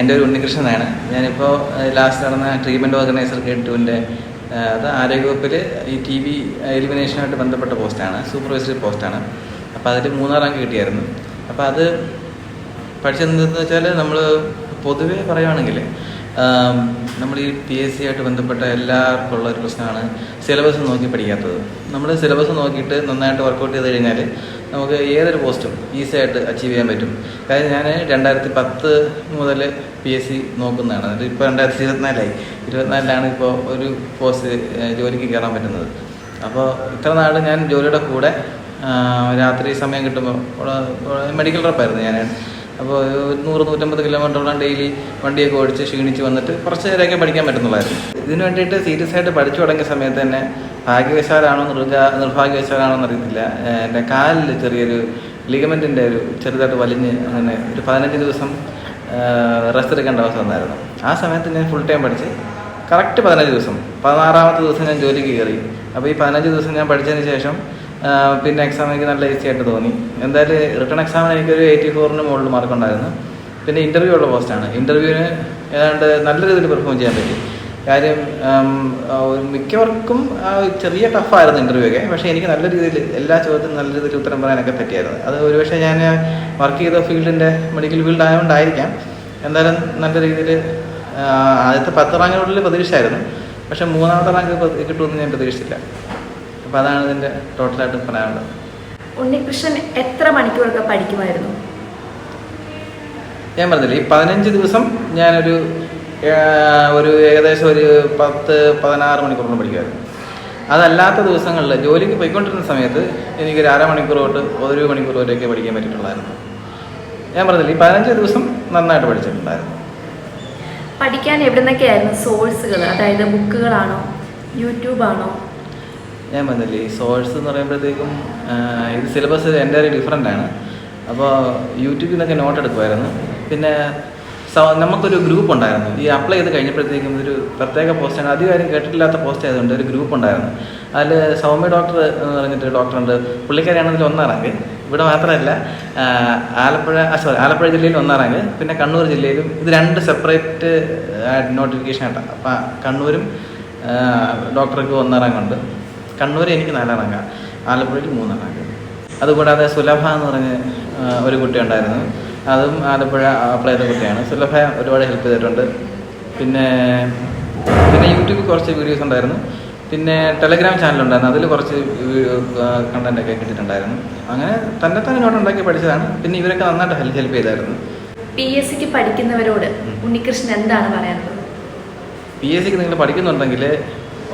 എൻ്റെ ഒരു ഉണ്ണികൃഷ്ണനാണ്. ഞാനിപ്പോൾ ലാസ്റ്റ് നടന്ന ട്രീറ്റ്മെൻറ്റ് ഓർഗനൈസർ ഗ്രേഡ് 2-ൻ്റെ അത് ആരോഗ്യവകുപ്പിൽ ഈ TV എലിമിനേഷനുമായിട്ട് ബന്ധപ്പെട്ട പോസ്റ്റാണ്, സൂപ്പർവൈസറി പോസ്റ്റാണ്. അപ്പോൾ അതിൽ 3ാം റാങ്ക് കിട്ടിയായിരുന്നു. അപ്പോൾ അത് പഠിച്ചതെന്തെന്ന് വെച്ചാൽ നമ്മൾ പൊതുവേ പറയുകയാണെങ്കിൽ നമ്മൾ ഈ PSC ആയിട്ട് ബന്ധപ്പെട്ട എല്ലാവർക്കും ഉള്ള ഒരു പ്രശ്നമാണ് സിലബസ് നോക്കി പഠിക്കാത്തത്. നമ്മൾ സിലബസ് നോക്കിയിട്ട് നന്നായിട്ട് വർക്കൗട്ട് ചെയ്ത് കഴിഞ്ഞാൽ നമുക്ക് ഏതൊരു പോസ്റ്റും ഈസി ആയിട്ട് അച്ചീവ് ചെയ്യാൻ പറ്റും. കാര്യം ഞാൻ 2010 മുതൽ PSC നോക്കുന്നതാണ്. അത് ഇപ്പോൾ 2024 ഇപ്പോൾ ഒരു പോസ്റ്റ് ജോലിക്ക് കയറാൻ പറ്റുന്നത്. അപ്പോൾ ഇത്ര നാൾ ഞാൻ ജോലിയുടെ കൂടെ രാത്രി സമയം കിട്ടുമ്പോൾ മെഡിക്കൽ റെപ്പായിരുന്നു ഞാൻ. അപ്പോൾ 100-150 കിലോമീറ്ററോളം ഡെയിലി വണ്ടിയൊക്കെ ഓടിച്ച് ക്ഷീണിച്ച് വന്നിട്ട് കുറച്ച് നേരമൊക്കെ പഠിക്കാൻ പറ്റുന്നുള്ളായിരുന്നു. ഇതിന് വേണ്ടിയിട്ട് സീരിയസ് ആയിട്ട് പഠിച്ചു തുടങ്ങിയ സമയത്ത് തന്നെ ഭാഗ്യവശാലാണോ നിർഭാഗ്യവശാലാണോ എന്നറിയത്തില്ല, എൻ്റെ കാലിൽ ചെറിയൊരു ലിഗമെൻറ്റിൻ്റെ ഒരു ചെറുതായിട്ട് വലിഞ്ഞ് അങ്ങനെ ഒരു 15 ദിവസം റെസ്റ്റ് എടുക്കേണ്ട അവസ്ഥ വന്നായിരുന്നു. ആ സമയത്ത് ഞാൻ ഫുൾ ടൈം പഠിച്ച് കറക്റ്റ് 15 ദിവസം 16ാമത്തെ ദിവസം ഞാൻ ജോലിക്ക് കയറി. അപ്പോൾ ഈ 15 ദിവസം ഞാൻ പഠിച്ചതിന് ശേഷം പിന്നെ എക്സാം എനിക്ക് നല്ല ഈസി ആയിട്ട് തോന്നി. എന്തായാലും റിട്ടേൺ എക്സാമിന് എനിക്കൊരു 84ന് മുകളിൽ മാർക്കുണ്ടായിരുന്നു. പിന്നെ ഇൻ്റർവ്യൂ ഉള്ള പോസ്റ്റാണ്. ഇൻ്റർവ്യൂവിന് ഏതാണ്ട് നല്ല രീതിയിൽ പെർഫോം ചെയ്യാൻ പറ്റി. കാര്യം മിക്കവർക്കും ചെറിയ ടഫായിരുന്നു ഇൻ്റർവ്യൂ ഒക്കെ. പക്ഷേ എനിക്ക് നല്ല രീതിയിൽ എല്ലാ ചോദ്യത്തിനും നല്ല രീതിയിൽ ഉത്തരം പറയാനൊക്കെ പറ്റിയായിരുന്നു. അത് ഒരുപക്ഷെ ഞാൻ വർക്ക് ചെയ്ത ഫീൽഡിൻ്റെ മെഡിക്കൽ ഫീൽഡ് ആയതുകൊണ്ടായിരിക്കാം. എന്തായാലും നല്ല രീതിയിൽ ആദ്യത്തെ 10 റാങ്കിനുള്ളിൽ പ്രതീക്ഷയായിരുന്നു. പക്ഷേ 3ാമത്തെ റാങ്ക് കിട്ടുമെന്ന് ഞാൻ പ്രതീക്ഷിച്ചില്ല. അപ്പോൾ അതാണ് ഇതിൻ്റെ ടോട്ടലായിട്ട് പറയാനുള്ളത്. ഉണ്ണികൃഷ്ണൻ എത്ര മണിക്കൂറൊക്കെ പഠിക്കുമായിരുന്നു? ഞാൻ പറഞ്ഞില്ലേ, ഈ 15 ദിവസം ഞാനൊരു ഏകദേശം ഒരു 10-16 മണിക്കൂറോളം പഠിക്കുമായിരുന്നു. അതല്ലാത്ത ദിവസങ്ങളിൽ ജോലിക്ക് പോയിക്കൊണ്ടിരുന്ന സമയത്ത് എനിക്കൊരു അരമണിക്കൂർ തൊട്ട് 1 മണിക്കൂർ വരെയൊക്കെ പഠിക്കാൻ പറ്റിയിട്ടുള്ളായിരുന്നു. ഞാൻ പറഞ്ഞില്ലേ, ഈ 15 ദിവസം നന്നായിട്ട് പഠിച്ചിട്ടുണ്ടായിരുന്നു. പഠിക്കാൻ എവിടെ നിന്നൊക്കെയായിരുന്നു സോഴ്സുകൾ? അതായത് ബുക്കുകളാണോ യൂട്യൂബാണോ? ഞാൻ പറഞ്ഞില്ലേ, ഈ സോഴ്സ് എന്ന് പറയുമ്പോഴത്തേക്കും ഇത് സിലബസ് എൻ്റെ ഡിഫറൻ്റ് ആണ്. അപ്പോൾ യൂട്യൂബിൽ നിന്നൊക്കെ നോട്ട് എടുക്കുമായിരുന്നു. പിന്നെ നമുക്കൊരു ഗ്രൂപ്പ് ഉണ്ടായിരുന്നു. ഈ അപ്ലൈ ചെയ്ത് കഴിഞ്ഞപ്പോഴത്തേക്കും ഒരു പ്രത്യേക പോസ്റ്റാണ്, അധികം ആരും കേട്ടിട്ടില്ലാത്ത പോസ്റ്റ് ആയതുകൊണ്ട് ഒരു ഗ്രൂപ്പ് ഉണ്ടായിരുന്നു. അതിൽ സൗമ്യ ഡോക്ടർ എന്ന് പറഞ്ഞിട്ട് ഡോക്ടറുണ്ട്. പുള്ളിക്കാരിയാണെങ്കിൽ 1ാം റാങ്ക്. ഇവിടെ മാത്രമല്ല, ആലപ്പുഴ ജില്ലയിൽ 1ാം റാങ്ക്, പിന്നെ കണ്ണൂർ ജില്ലയിലും. ഇത് 2 സെപ്പറേറ്റ് നോട്ടിഫിക്കേഷൻ ആയിട്ടാണ്. അപ്പം കണ്ണൂരും ഡോക്ടർക്ക് 1ാം റാങ്കുണ്ട്. കണ്ണൂർ എനിക്ക് 4ാം റാങ്കാണ്, ആലപ്പുഴയിൽ 3ാം റാങ്ക്. അതുകൂടാതെ സുലഭ എന്ന് പറഞ്ഞ് ഒരു കുട്ടി ഉണ്ടായിരുന്നു. അതും ആലപ്പുഴ അപ്ലൈ ചെയ്ത കുട്ടിയാണ്. സുലഭ ഒരുപാട് ഹെൽപ്പ് ചെയ്തിട്ടുണ്ട്. പിന്നെ യൂട്യൂബിൽ കുറച്ച് വീഡിയോസ് ഉണ്ടായിരുന്നു. പിന്നെ ടെലഗ്രാം ചാനലുണ്ടായിരുന്നു, അതിൽ കുറച്ച് കണ്ടൻറ്റൊക്കെ കിട്ടിയിട്ടുണ്ടായിരുന്നു. അങ്ങനെ തന്നെ നോട്ട് ഉണ്ടാക്കി പഠിച്ചതാണ്. പിന്നെ ഇവരൊക്കെ നന്നായിട്ട് ഹെൽപ്പ് ചെയ്തായിരുന്നു. PSCക്ക് പഠിക്കുന്നവരോട് ഉണ്ണികൃഷ്ണൻ എന്താണ് പറയാനുള്ളത്? PSCക്ക് നിങ്ങൾ പഠിക്കുന്നുണ്ടെങ്കിൽ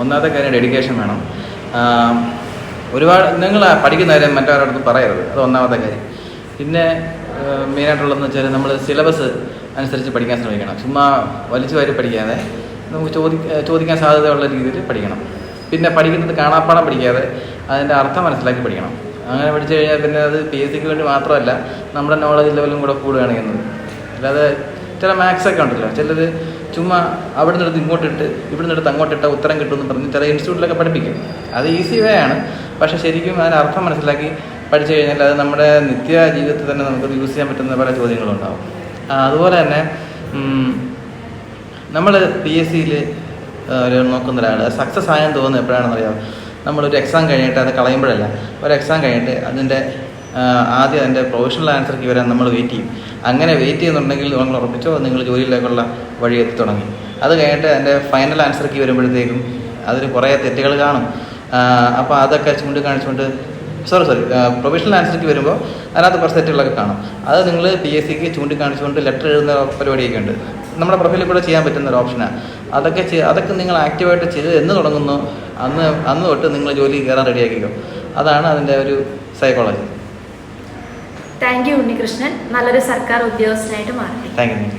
ഒന്നാമത്തെ കാര്യം ഡെഡിക്കേഷൻ വേണം. ഒരുപാട് നിങ്ങൾ പഠിക്കുന്ന കാര്യം മറ്റൊരാളടുത്ത് പറയരുത്, അത് ഒന്നാമത്തെ കാര്യം. പിന്നെ മെയിനായിട്ടുള്ളതെന്ന് വെച്ചാൽ നമ്മൾ സിലബസ് അനുസരിച്ച് പഠിക്കാൻ ശ്രമിക്കണം. ചുമ്മാ വലിച്ചു വാരി പഠിക്കാതെ നമുക്ക് ചോദിക്കാൻ സാധ്യതയുള്ള രീതിയിൽ പഠിക്കണം. പിന്നെ പഠിക്കുന്നത് കാണാപ്പാടം പഠിക്കാതെ അതിൻ്റെ അർത്ഥം മനസ്സിലാക്കി പഠിക്കണം. അങ്ങനെ പഠിച്ചു കഴിഞ്ഞാൽ പിന്നെ അത് PSCക്ക് വേണ്ടി മാത്രമല്ല, നമ്മുടെ നോളജ് ലെവലും കൂടെ കൂടുകയാണ് ചെയ്യുന്നത്. അല്ലാതെ ചില മാത്സൊക്കെ ഉണ്ടല്ലോ, ചിലർ ചുമ്മാ അവിടെ നിന്നെടുത്ത് ഇങ്ങോട്ടിട്ട് ഇവിടെ നിന്നെടുത്ത് അങ്ങോട്ടിട്ട ഉത്തരം കിട്ടുമെന്ന് പറഞ്ഞ് ചില ഇൻസ്റ്റിറ്റ്യൂട്ടിലൊക്കെ പഠിപ്പിക്കും. അത് ഈസി വേ ആണ്. പക്ഷേ ശരിക്കും അതിന് അർത്ഥം മനസ്സിലാക്കി പഠിച്ചു കഴിഞ്ഞാൽ അത് നമ്മുടെ നിത്യ ജീവിതത്തിൽ തന്നെ നമുക്ക് യൂസ് ചെയ്യാൻ പറ്റുന്ന പല ചോദ്യങ്ങളുണ്ടാവും. അതുപോലെ തന്നെ നമ്മൾ PSCയിൽ നോക്കുന്ന ഒരാൾ സക്സസ് ആയെന്ന് തോന്നുന്നത് എപ്പോഴാണെന്ന് അറിയാം? നമ്മളൊരു എക്സാം കഴിഞ്ഞിട്ട് അത് കളയുമ്പോഴല്ല, ഒരു എക്സാം കഴിഞ്ഞിട്ട് ആദ്യം അതിൻ്റെ പ്രൊഫഷണൽ ആൻസർക്ക് വരാൻ നമ്മൾ വെയിറ്റ് ചെയ്യും. അങ്ങനെ വെയിറ്റ് ചെയ്യുന്നുണ്ടെങ്കിൽ നിങ്ങൾ ഉറപ്പിച്ചോ നിങ്ങൾ ജോലിയിലേക്കുള്ള വഴി എത്തി തുടങ്ങി. അത് കഴിഞ്ഞിട്ട് അതിൻ്റെ ഫൈനൽ ആൻസർക്ക് വരുമ്പോഴത്തേക്കും അതിൽ കുറേ തെറ്റുകൾ കാണും. അപ്പോൾ അതൊക്കെ ചൂണ്ടിക്കാണിച്ചുകൊണ്ട് പ്രൊഫഷണൽ ആൻസർക്ക് വരുമ്പോൾ അതിനകത്ത് കുറച്ച് തെറ്റുകളൊക്കെ കാണും. അത് നിങ്ങൾ PSCക്ക് ചൂണ്ടിക്കാണിച്ചുകൊണ്ട് ലെറ്റർ എഴുതുന്ന പരിപാടിയൊക്കെ ഉണ്ട്. നമ്മുടെ പ്രൊഫൈലിൽ കൂടെ ചെയ്യാൻ പറ്റുന്ന ഒരു ഓപ്ഷനാണ്. അതൊക്കെ നിങ്ങൾ ആക്റ്റീവായിട്ട് ചെയ്ത് എന്ന് തുടങ്ങുന്നു അന്ന് തൊട്ട് നിങ്ങൾ ജോലി കയറാൻ റെഡിയാക്കിക്കോ. അതാണ് അതിൻ്റെ ഒരു സൈക്കോളജി. Thank you Unnikrishnan. നല്ലൊരു സർക്കാർ ഉദ്യോഗസ്ഥനായിട്ട് മാറി. Thank you.